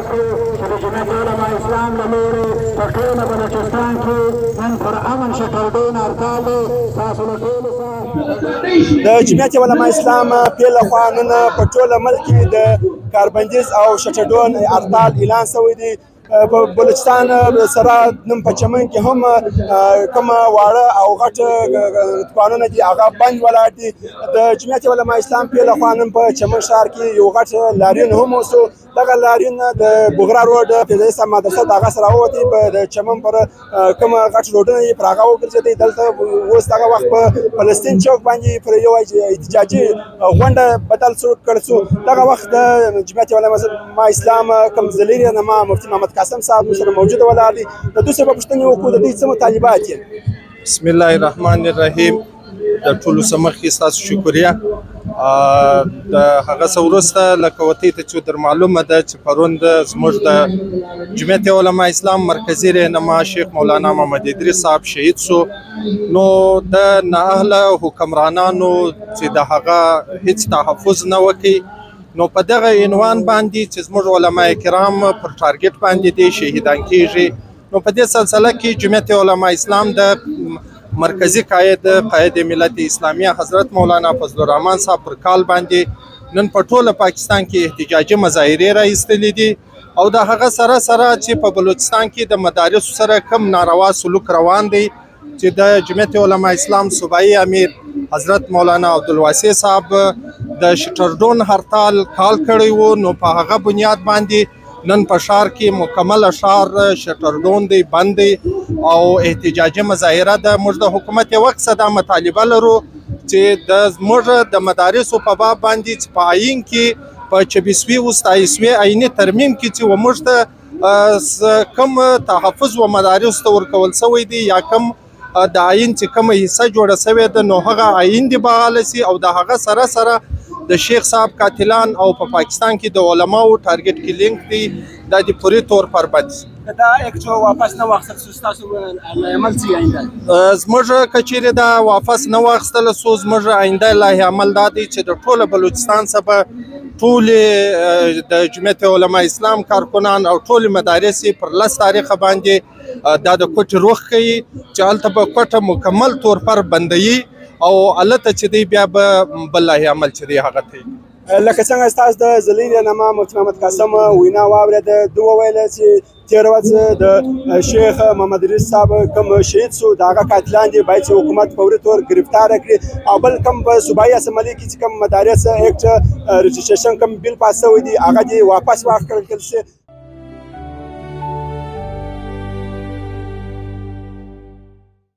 تاسو چې د جمعیت علماء اسلام له لورې په ټوله بلوچستان کې نن پر امن شکرډون هړتال دی. تاسو له ټولو سره د جمعیت علماء اسلام پې لخوا نن په ټوله ملک کې د کاربندیز او شټرډون هړتال اعلان شوی دی. په بلوچستان سره نن په چمن کې هم کوم واړه او غټ دوکانونه دي هغه بند ولاړ دي. د جمعیت علماء اسلام پې لخوا نن په چمن ښار کې یو غټ لاریون هم وشو. دغه لاریون د بغرا روډ فضایي اسلام مدرسه د هغه سره ووتې په د چمن پر کوم غټ روډونه یې پر هغه وګرځېدی. دلته اوس دغه وخت په فلسطین چوک باندې پر یو احتجاجي غونډه بدل کړل شو. دغه وخت د جمعیت علماء اسلام کوم ذلیل رهنما مفتي محمد قاسم صاحب سره موجوده ولاړ دي. د دوی سره به پوښتنې وکړو د دوی څه مطالبات دي. بسم الله الرحمن الرحیم. د ټولو څه مخکې ستاسو شکریه. د هغه څه وروسته لکه وتې ته چې در معلومه ده چې پرون زموږ د جمعیت علماء اسلام مرکزي رهنما شیخ مولانا محمد ادریس صاحب شهید شو. نو د نااهله حکمرانانو چې د هغه هیڅ تحفظ نه وکړي، نو په دغه عنوان باندې چې زموږ علما کرام پر ټارګټ باندې دي شهیدان کیږي. نو په دې سلسله کې جمعیت علماء اسلام د مرکزی قائد ملت اسلامیه حضرت مولانا فضل الرحمن صاحب پر کال باندې نن په ټوله پاکستان کې احتجاجي مظاهرې راایستلې دي. او د هغه سره چې په بلوچستان کې د مدارسو سره کم ناروا سلوک روان دی، چې د جمعیت علماء اسلام صوبایي امیر حضرت مولانا عبدالواسع صاحب د شټرډون هړتال کال کړی و. نو په هغه بنیاد باندې نن په ښار کې مکمل ښار شټرډون دی بند دی او احتجاجي مظاهره ده. موږ د حکومت یو وخت دا مطالبه لرو چې زموږ د مدارسو په باب باندې چې په آیین کې په 24 و 27 آییني ترمیم کې چې موږ ته کم تحفظ و مدارسو ته ورکول شوی دی یا کم د آیین چې کومه حصه جوړه شوې ده، نو هغه آیین دی بحاله سي. او د هغه سره د شیخ صاحب قاتلان او په پاکستان کې د علماو ټارګټ کې لینک دی دا د پوری طور پر بد دا اکچو واپس نه واخیستل شو ستاسو عمل څه آینده زموږ کچېرې دا واپس نه واخیستل شو. زموږ آینده لایحه عمل دا دی چې د ټوله بلوچستان څخه ټولې د جمعیت علماء اسلام کارکنان او ټولې مدارس پر 10 تاریخ باندې دا د کوټې روخ کوي چې هلته به کوټه مکمل طور پر بندوي او الته چې دی بیا به بل لایحه عمل چې دی هغه ته لکه څنګه ستاسو د ذلیل رهنما مفتي محمد قاسم وینا واورېده. دوی وویل چې تېره ورځ د شیخ محمد ادریس صاحب کوم شهید شو د هغه قاتلان دي باید چې حکومت فوري طور ګرفتاره کړي، او بل کوم په صوبایي اسمبلي کې چې کوم مدارس اکټ رجسټریشن کوم بیل پاس شوی دی هغه دې واپس واخیستل شي.